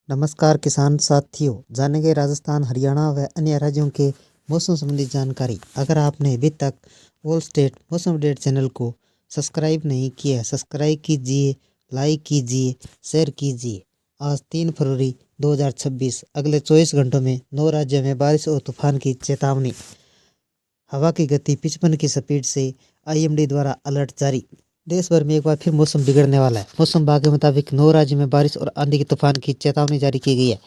नमस्कार किसान साथियों, जानेंगे राजस्थान, हरियाणा व अन्य राज्यों के मौसम संबंधी जानकारी। अगर आपने अभी तक ऑल स्टेट मौसम अपडेट चैनल को सब्सक्राइब नहीं किया है, सब्सक्राइब कीजिए, लाइक कीजिए, शेयर कीजिए। आज 3 फरवरी 2026। अगले 24 घंटों में 9 राज्यों में बारिश और तूफान की चेतावनी। हवा की गति 55 की स्पीड से, आईएमडी द्वारा अलर्ट जारी। देश भर में एक बार फिर मौसम बिगड़ने वाला है। मौसम विभाग के मुताबिक 9 राज्यों में बारिश और आंधी की तूफान की चेतावनी जारी की गई है।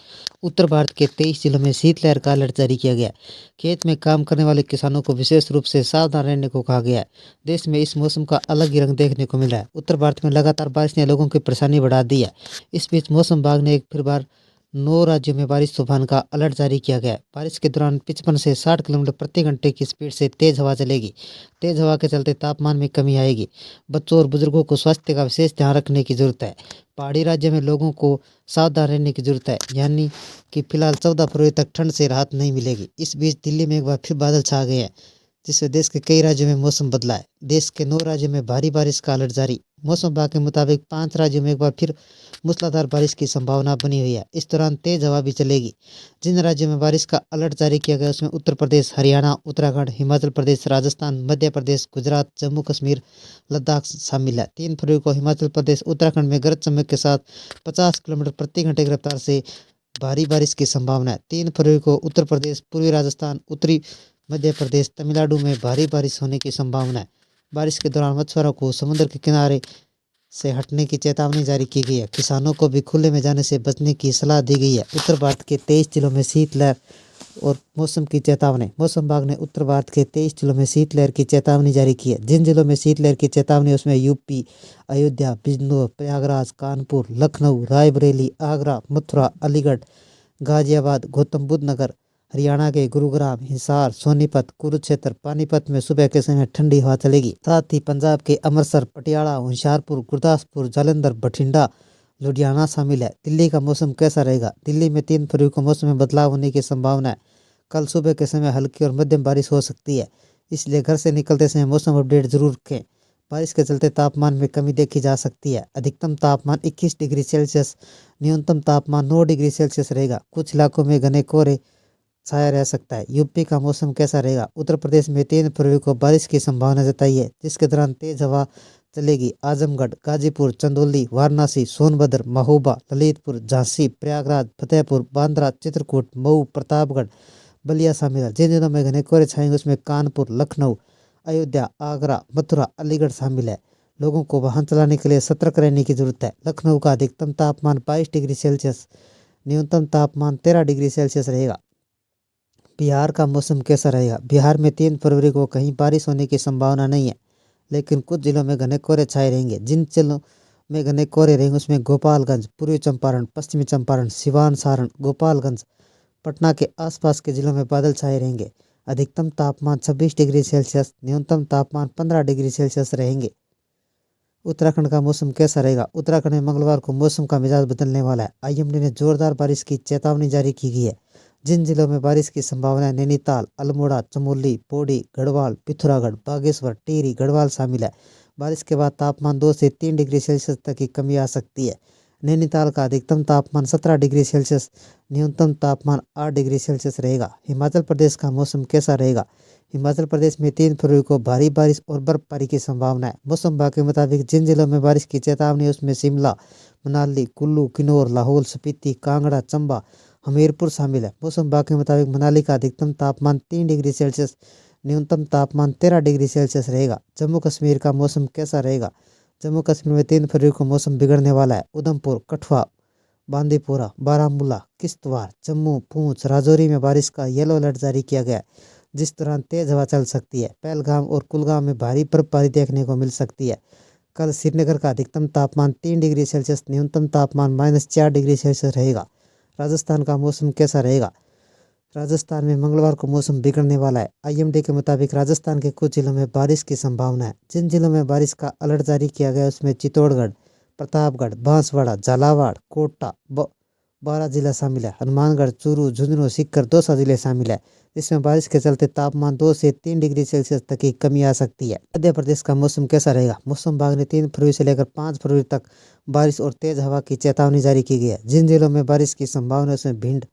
उत्तर भारत के 23 जिलों में शीतलहर का अलर्ट जारी किया गया है। खेत में काम करने वाले किसानों को विशेष रूप से सावधान रहने को कहा गया है। देश में इस मौसम का अलग ही रंग देखने को मिल रहा है। उत्तर भारत में लगातार बारिश ने लोगों की परेशानी बढ़ा दी है। इस बीच मौसम विभाग ने एक फिर बार 9 राज्यों में बारिश तूफान का अलर्ट जारी किया गया है। बारिश के दौरान 55 से 60 किलोमीटर प्रति घंटे की स्पीड से तेज हवा चलेगी। तेज हवा के चलते तापमान में कमी आएगी। बच्चों और बुजुर्गों को स्वास्थ्य का विशेष ध्यान रखने की जरूरत है। पहाड़ी राज्य में लोगों को सावधान रहने की जरूरत है, यानी कि फिलहाल 14 फरवरी तक ठंड से राहत नहीं मिलेगी। इस बीच दिल्ली में एक बार फिर बादल छा गए हैं, जिससे देश के कई राज्यों में मौसम बदला है। देश के 9 राज्यों में भारी बारिश का अलर्ट जारी। मौसम विभाग के मुताबिक 5 राज्यों में एक बार फिर मूसलाधार बारिश की संभावना बनी हुई है। इस दौरान तेज हवा भी चलेगी। जिन राज्यों में बारिश का अलर्ट जारी किया गया उसमें उत्तर प्रदेश, हरियाणा, उत्तराखंड, हिमाचल प्रदेश, राजस्थान, मध्य प्रदेश, गुजरात, जम्मू कश्मीर, लद्दाख शामिल है। 3 फरवरी को हिमाचल प्रदेश, उत्तराखंड में गरज चमक के साथ 50 किलोमीटर प्रति घंटे की रफ्तार से भारी बारिश की संभावना है। 3 फरवरी को उत्तर प्रदेश, पूर्वी राजस्थान, उत्तरी मध्य प्रदेश, तमिलनाडु में भारी बारिश होने की संभावना है। बारिश के दौरान मछुआरों को समुद्र के किनारे से हटने की चेतावनी जारी की गई है। किसानों को भी खुले में जाने से बचने की सलाह दी गई है। उत्तर भारत के 23 जिलों में शीतलहर और मौसम की चेतावनी। मौसम विभाग ने उत्तर भारत के 23 जिलों में शीतलहर की चेतावनी जारी की है। जिन जिलों में शीतलहर की चेतावनी उसमें यूपी, अयोध्या, बिजनौर, प्रयागराज, कानपुर, लखनऊ, रायबरेली, आगरा, मथुरा, अलीगढ़, गाजियाबाद, गौतम बुद्ध नगर, हरियाणा के गुरुग्राम, हिसार, सोनीपत, कुरुक्षेत्र, पानीपत में सुबह के समय ठंडी हवा चलेगी। साथ ही पंजाब के अमृतसर, पटियाला, होशियारपुर, गुरदासपुर, जालंधर, बठिंडा, लुधियाना शामिल है। दिल्ली का मौसम कैसा रहेगा? दिल्ली में 3 फरवरी को मौसम में बदलाव होने की संभावना है। कल सुबह के समय हल्की और मध्यम बारिश हो सकती है, इसलिए घर से निकलते समय मौसम अपडेट जरूर रखें। बारिश के चलते तापमान में कमी देखी जा सकती है। अधिकतम तापमान 21 डिग्री सेल्सियस, न्यूनतम तापमान 9 डिग्री सेल्सियस रहेगा। कुछ इलाकों में घने कोहरे छाया रह सकता है। यूपी का मौसम कैसा रहेगा? उत्तर प्रदेश में 3 फरवरी को बारिश की संभावना जताई है, जिसके दौरान तेज हवा चलेगी। आजमगढ़, गाजीपुर, चंदौली, वाराणसी, सोनभद्र, महोबा, ललितपुर, झांसी, प्रयागराज, फतेहपुर, बांद्रा, चित्रकूट, मऊ, प्रतापगढ़, बलिया शामिल है। जिन जिलों में घने कोहरे छाएंगे उसमें कानपुर, लखनऊ, अयोध्या, आगरा, मथुरा, अलीगढ़ शामिल है। लोगों को वाहन चलाने के लिए सतर्क रहने की जरूरत है। लखनऊ का अधिकतम तापमान 22 डिग्री सेल्सियस, न्यूनतम तापमान 13 डिग्री सेल्सियस रहेगा। बिहार का मौसम कैसा रहेगा? बिहार में 3 फरवरी को कहीं बारिश होने की संभावना नहीं है, लेकिन कुछ जिलों में घने कोहरे छाए रहेंगे। जिन जिलों में घने कोहरे रहेंगे उसमें गोपालगंज, पूर्वी चंपारण, पश्चिमी चंपारण, सिवान, सारण, गोपालगंज, पटना के आसपास के जिलों में बादल छाए रहेंगे। अधिकतम तापमान 26 डिग्री सेल्सियस, न्यूनतम तापमान 15 डिग्री सेल्सियस रहेंगे। उत्तराखंड का मौसम कैसा रहेगा? उत्तराखंड में मंगलवार को मौसम का मिजाज बदलने वाला है। आईएमडी ने जोरदार बारिश की चेतावनी जारी की गई है। जिन जिलों में बारिश की संभावना है नैनीताल, अल्मोड़ा, चमोली, पौड़ी, गढ़वाल, पिथौरागढ़, बागेश्वर, टिहरी, गढ़वाल शामिल है। बारिश के बाद तापमान 2 से 3 डिग्री सेल्सियस तक की कमी आ सकती है। नैनीताल का अधिकतम तापमान 17 डिग्री सेल्सियस, न्यूनतम तापमान 8 डिग्री सेल्सियस रहेगा। हिमाचल प्रदेश का मौसम कैसा रहेगा? हिमाचल प्रदेश में 3 फरवरी को भारी बारिश और बर्फबारी की संभावना है। मौसम विभाग के मुताबिक जिन जिलों में बारिश की चेतावनी है उसमें शिमला, मनाली, कुल्लू, किन्नौर, लाहौल स्पीति, कांगड़ा, चंबा, हमीरपुर शामिल है। मौसम विभाग के मुताबिक मनाली का अधिकतम तापमान 3 डिग्री सेल्सियस, न्यूनतम तापमान 13 डिग्री सेल्सियस रहेगा। जम्मू कश्मीर का मौसम कैसा रहेगा? जम्मू कश्मीर में 3 फरवरी को मौसम बिगड़ने वाला है। उधमपुर, कठुआ, बांदीपोरा, बारामूला, किश्तवाड़, जम्मू, पूंछ, राजौरी में बारिश का येलो अलर्ट जारी किया गया है, जिस दौरान तेज हवा चल सकती है। पहलगाम और कुलगाम में भारी बर्फबारी देखने को मिल सकती है। कल श्रीनगर का अधिकतम तापमान 3 डिग्री सेल्सियस, न्यूनतम तापमान -4 डिग्री सेल्सियस रहेगा। राजस्थान का मौसम कैसा रहेगा? राजस्थान में मंगलवार को मौसम बिगड़ने वाला है। आईएमडी के मुताबिक राजस्थान के कुछ जिलों में बारिश की संभावना है। जिन जिलों में बारिश का अलर्ट जारी किया गया है उसमें चित्तौड़गढ़, प्रतापगढ़, बांसवाड़ा, झालावाड़, कोटा, 12 जिला शामिल है। हनुमानगढ़, चूरू, झुंझुनू, सीकर, दौसा जिले शामिल है। इसमें बारिश के चलते तापमान 2 से 3 डिग्री सेल्सियस तक की कमी आ सकती है। मध्य प्रदेश का मौसम कैसा रहेगा? मौसम विभाग ने 3 फरवरी से लेकर 5 फरवरी तक बारिश और तेज हवा की चेतावनी जारी की गई है। जिन जिलों में बारिश की संभावना है उसमें भिंड,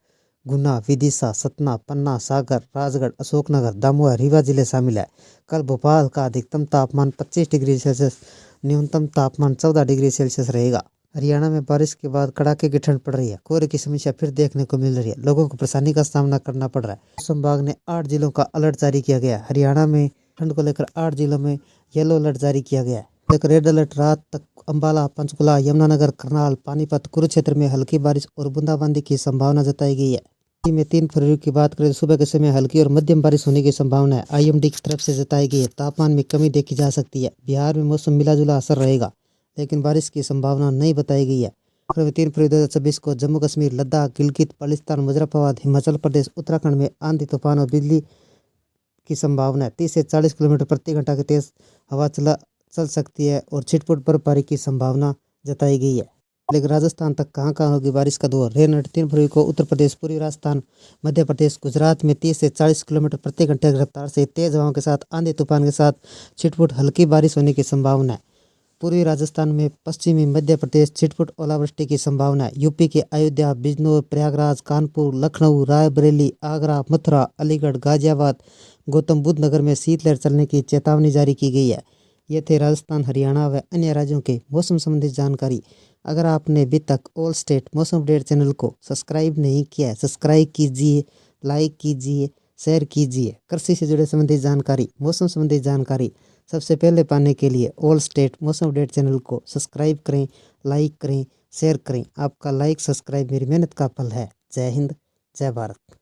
गुना, विदिशा, सतना, पन्ना, सागर, राजगढ़, अशोकनगर, दमोह, रीवा जिले शामिल है। कल भोपाल का अधिकतम तापमान 25 डिग्री सेल्सियस, न्यूनतम तापमान 14 डिग्री सेल्सियस रहेगा। हरियाणा में बारिश के बाद कड़ाके की ठंड पड़ रही है। कोहरे की समस्या फिर देखने को मिल रही है। लोगों को परेशानी का सामना करना पड़ रहा है। मौसम विभाग ने 8 जिलों का अलर्ट जारी किया गया है। हरियाणा में ठंड को लेकर 8 जिलों में येलो अलर्ट जारी किया गया है। लेकर रेड अलर्ट रात तक अंबाला, पंचकुला, यमुनानगर, करनाल, पानीपत, कुरुक्षेत्र में हल्की बारिश और बूंदाबांदी की संभावना जताई गई है। में 3 फरवरी की बात करें तो सुबह के समय हल्की और मध्यम बारिश होने की संभावना है। IMD की तरफ से जताई गई है। तापमान में कमी देखी जा सकती है। बिहार में मौसम मिला जुला असर रहेगा, लेकिन बारिश की संभावना नहीं बताई गई है। 3 फरवरी 2026 को जम्मू कश्मीर, लद्दाख, गिलगित बाल्टिस्तान, मुजफ्फराबाद, हिमाचल प्रदेश, उत्तराखंड में आंधी, तूफान और बिजली की संभावना है। 30 से 40 किलोमीटर प्रति घंटा की तेज हवा चल सकती है और छिटपुट बर्फबारी की संभावना जताई गई है। लेकिन राजस्थान तक कहाँ होगी बारिश का दौर? रेन अलर्ट 3 फरवरी को उत्तर प्रदेश, पूर्वी राजस्थान, मध्य प्रदेश, गुजरात में 30 से 40 किलोमीटर प्रति घंटे की रफ्तार से तेज हवाओं के साथ आंधी तूफान के साथ छिटपुट हल्की बारिश होने की संभावना है। पूर्वी राजस्थान में पश्चिमी मध्य प्रदेश छिटपुट ओलावृष्टि की संभावना है। यूपी के अयोध्या, बिजनौर, प्रयागराज, कानपुर, लखनऊ, रायबरेली, आगरा, मथुरा, अलीगढ़, गाजियाबाद, गौतम बुद्ध नगर में शीतलहर चलने की चेतावनी जारी की गई है। ये थे राजस्थान, हरियाणा व अन्य राज्यों के मौसम संबंधी जानकारी। अगर आपने अभी तक ऑल स्टेट मौसम अपडेट चैनल को सब्सक्राइब नहीं किया है, सब्सक्राइब कीजिए, लाइक कीजिए, शेयर कीजिए। कृषि से जुड़े संबंधी जानकारी, मौसम संबंधी जानकारी सबसे पहले पाने के लिए ऑल स्टेट मौसम अपडेट चैनल को सब्सक्राइब करें, लाइक करें, शेयर करें। आपका लाइक सब्सक्राइब मेरी मेहनत का फल है। जय हिंद, जय भारत।